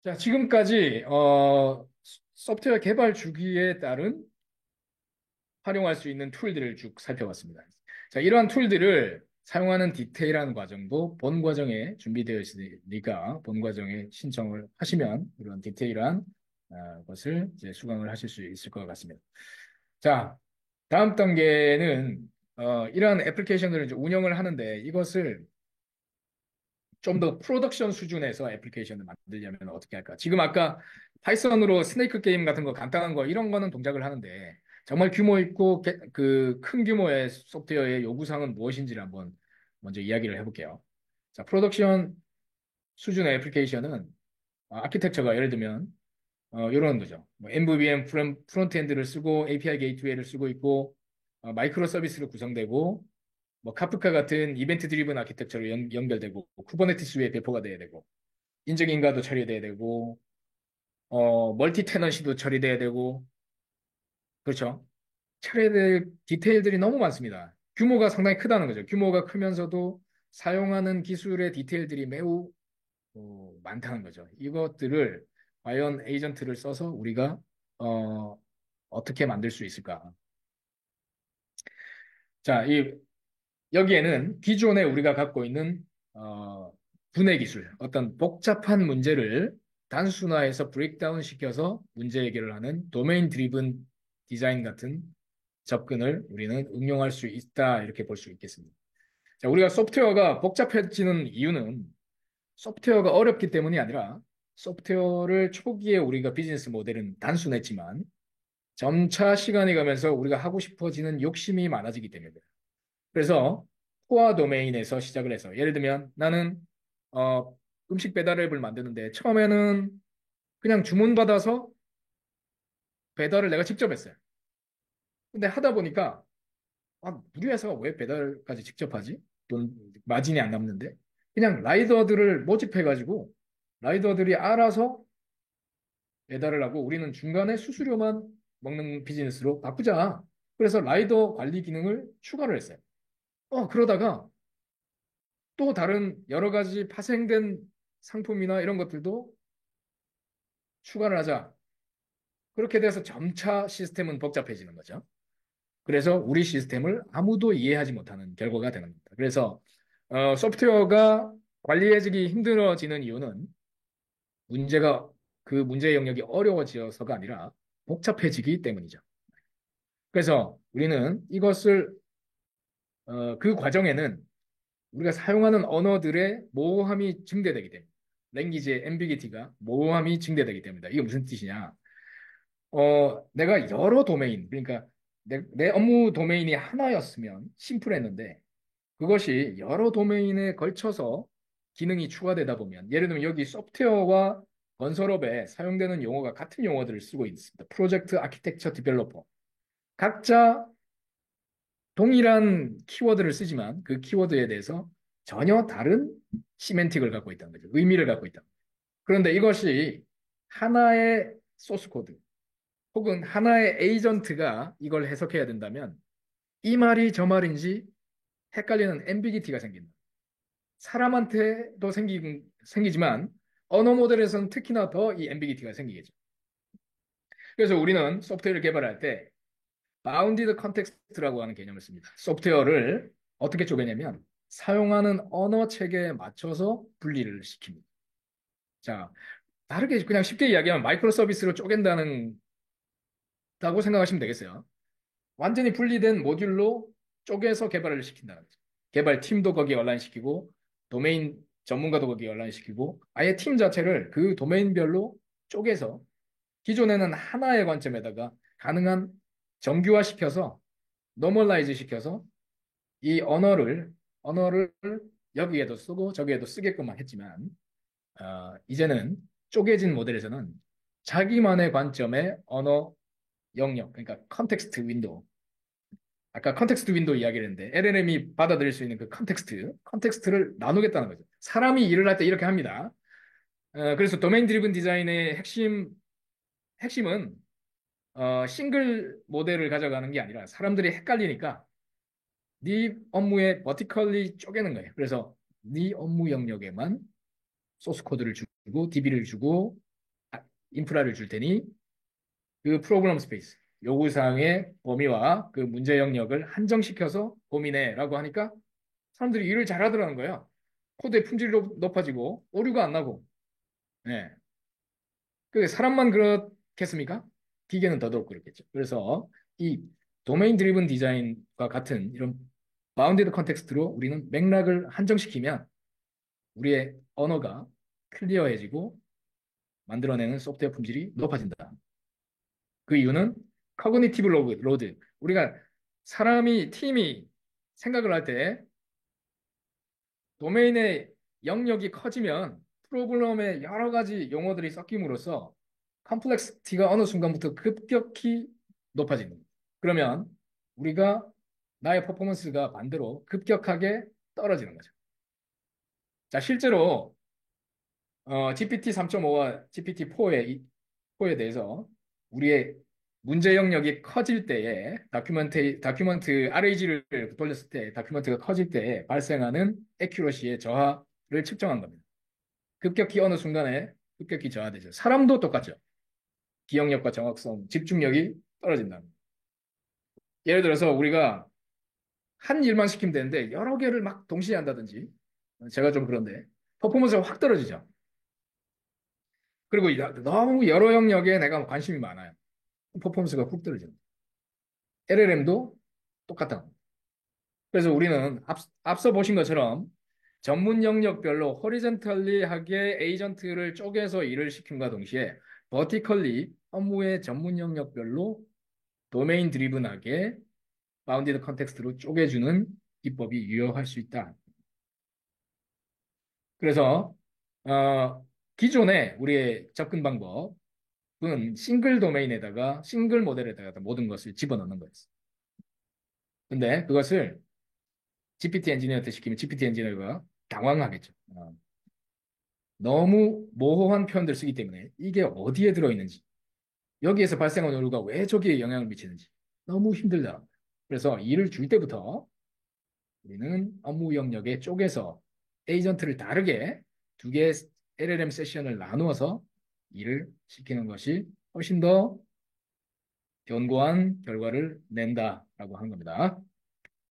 자, 지금까지 소프트웨어 개발 주기에 따른 활용할 수 있는 툴들을 쭉 살펴봤습니다. 자, 이러한 툴들을 사용하는 디테일한 과정도 본 과정에 준비되어 있으니까 본 과정에 신청을 하시면 이런 디테일한 것을 이제 수강을 하실 수 있을 것 같습니다. 자, 다음 단계는 이러한 애플리케이션들을 이제 운영을 하는데 이것을 좀 더 프로덕션 수준에서 애플리케이션을 만들려면 어떻게 할까? 지금 아까 파이썬으로 스네이크 게임 같은 거 간단한 거 이런 거는 동작을 하는데 정말 규모 있고 그 큰 규모의 소프트웨어의 요구사항은 무엇인지를 한번 먼저 이야기를 해볼게요. 자, 프로덕션 수준의 애플리케이션은 아키텍처가 예를 들면 이런 거죠. 뭐 MVVM 프론트엔드를 쓰고 API 게이트웨이를 쓰고 있고 마이크로 서비스로 구성되고 뭐 카프카 같은 이벤트 드리븐 아키텍처로 연결되고 쿠버네티스 위에 배포가 돼야 되고 인적 인가도 처리돼야 되고 멀티 테넌시도 처리돼야 되고 그렇죠. 처리될 디테일들이 너무 많습니다. 규모가 상당히 크다는 거죠. 규모가 크면서도 사용하는 기술의 디테일들이 매우 많다는 거죠. 이것들을 과연 에이전트를 써서 우리가 어, 어떻게 만들 수 있을까? 자, 여기에는 기존에 우리가 갖고 있는 어, 분해 기술, 어떤 복잡한 문제를 단순화해서 브레이크다운 시켜서 문제 해결을 하는 도메인 드리븐 디자인 같은 접근을 우리는 응용할 수 있다 이렇게 볼 수 있겠습니다. 자, 우리가 소프트웨어가 복잡해지는 이유는 소프트웨어가 어렵기 때문이 아니라 소프트웨어를 초기에 우리가 비즈니스 모델은 단순했지만 점차 시간이 가면서 우리가 하고 싶어지는 욕심이 많아지기 때문입니다. 그래서 코어 도메인에서 시작을 해서 예를 들면 나는 음식 배달 앱을 만드는데 처음에는 그냥 주문 받아서 배달을 내가 직접 했어요. 근데 하다 보니까 우리 회사가 왜 배달까지 직접 하지? 돈 마진이 안 남는데 그냥 라이더들을 모집해가지고 라이더들이 알아서 배달을 하고 우리는 중간에 수수료만 먹는 비즈니스로 바꾸자. 그래서 라이더 관리 기능을 추가를 했어요. 그러다가 또 다른 여러 가지 파생된 상품이나 이런 것들도 추가를 하자. 그렇게 돼서 점차 시스템은 복잡해지는 거죠. 그래서 우리 시스템을 아무도 이해하지 못하는 결과가 되는 겁니다. 그래서 소프트웨어가 관리해지기 힘들어지는 이유는 문제가 그 문제 영역이 어려워져서가 아니라 복잡해지기 때문이죠. 그래서 우리는 이것을 그 과정에는 우리가 사용하는 언어들의 모호함이 증대되기 때문에 랭귀지의 앰비기티가 모호함이 증대되기 때문이다. 이게 무슨 뜻이냐? 내가 여러 도메인, 그러니까 내 업무 도메인이 하나였으면 심플했는데 그것이 여러 도메인에 걸쳐서 기능이 추가되다 보면 예를 들면 여기 소프트웨어와 건설업에 사용되는 용어가 같은 용어들을 쓰고 있습니다. 프로젝트 아키텍처 디벨로퍼. 각자 동일한 키워드를 쓰지만 그 키워드에 대해서 전혀 다른 시멘틱을 갖고 있다는 거죠. 의미를 갖고 있다. 그런데 이것이 하나의 소스 코드 혹은 하나의 에이전트가 이걸 해석해야 된다면 이 말이 저 말인지 헷갈리는 앰비기티가 생긴다. 사람한테도 생기지만 언어 모델에서는 특히나 더 이 앰비기티가 생기겠죠. 그래서 우리는 소프트웨어를 개발할 때 바운디드 컨텍스트라고 하는 개념을 씁니다. 소프트웨어를 어떻게 쪼개냐면 사용하는 언어 체계에 맞춰서 분리를 시킵니다. 자, 다르게 그냥 쉽게 이야기하면 마이크로 서비스로 쪼갠다는 다고 생각하시면 되겠어요. 완전히 분리된 모듈로 쪼개서 개발을 시킨다는 거죠. 개발 팀도 거기에 얼라인시키고 도메인 전문가도 거기에 얼라인시키고 아예 팀 자체를 그 도메인별로 쪼개서 기존에는 하나의 관점에다가 가능한 정규화시켜서 노멀라이즈 시켜서 이 언어를 여기에도 쓰고 저기에도 쓰게끔만 했지만 이제는 쪼개진 모델에서는 자기만의 관점의 언어 영역, 그러니까 컨텍스트 윈도우. 아까 컨텍스트 윈도우 이야기를 했는데 LLM이 받아들일 수 있는 그 컨텍스트를 나누겠다는 거죠. 사람이 일을 할 때 이렇게 합니다. 그래서 도메인 드리븐 디자인의 핵심은 싱글 모델을 가져가는 게 아니라 사람들이 헷갈리니까 네 업무에 버티컬리 쪼개는 거예요. 그래서 네 업무 영역에만 소스 코드를 주고 DB를 주고 인프라를 줄 테니 그 프로그램 스페이스, 요구사항의 범위와 그 문제 영역을 한정시켜서 고민해라고 하니까 사람들이 일을 잘하더라는 거예요. 코드의 품질이 높아지고 오류가 안 나고. 네. 그 사람만 그렇겠습니까? 기계는 더더욱 그렇겠죠. 그래서 이 도메인 드리븐 디자인과 같은 이런 바운디드 컨텍스트로 우리는 맥락을 한정시키면 우리의 언어가 클리어해지고 만들어내는 소프트웨어 품질이 높아진다. 그 이유는 커그니티브 로드. 우리가 사람이 팀이 생각을 할 때 도메인의 영역이 커지면 프로그램의 여러 가지 용어들이 섞임으로써 컴플렉시티가 어느 순간부터 급격히 높아지는 거예요. 그러면 우리가 나의 퍼포먼스가 반대로 급격하게 떨어지는 거죠. 자, 실제로 GPT 3.5와 GPT 4에 대해서 우리의 문제 영역이 커질 때에 다큐먼트 RAG를 돌렸을 때 다큐먼트가 커질 때에 발생하는 애큐러시의 저하를 측정한 겁니다. 급격히 어느 순간에 급격히 저하되죠. 사람도 똑같죠. 기억력과 정확성, 집중력이 떨어진다. 예를 들어서 우리가 한 일만 시키면 되는데 여러 개를 막 동시에 한다든지 제가 좀 그런데 퍼포먼스가 확 떨어지죠. 그리고 너무 여러 영역에 내가 관심이 많아요. 퍼포먼스가 훅 떨어져요. LLM도 똑같다. 그래서 우리는 앞서 보신 것처럼 전문 영역별로 호리젠털리하게 에이전트를 쪼개서 일을 시킴과 동시에 버티컬리 업무의 전문 영역별로 도메인 드리븐하게 바운디드 컨텍스트로 쪼개주는 기법이 유효할 수 있다. 그래서 기존의 우리의 접근 방법은 싱글 모델에다가 모든 것을 집어넣는 거였어요. 근데 그것을 GPT 엔지니어한테 시키면 GPT 엔지니어가 당황하겠죠. 너무 모호한 표현들 쓰기 때문에 이게 어디에 들어있는지, 여기에서 발생한 오류가 왜 저기에 영향을 미치는지 너무 힘들다. 그래서 일을 줄 때부터 우리는 업무 영역에 쪼개서 에이전트를 다르게 두 개의 LLM 세션을 나누어서 일을 시키는 것이 훨씬 더 견고한 결과를 낸다라고 하는 겁니다.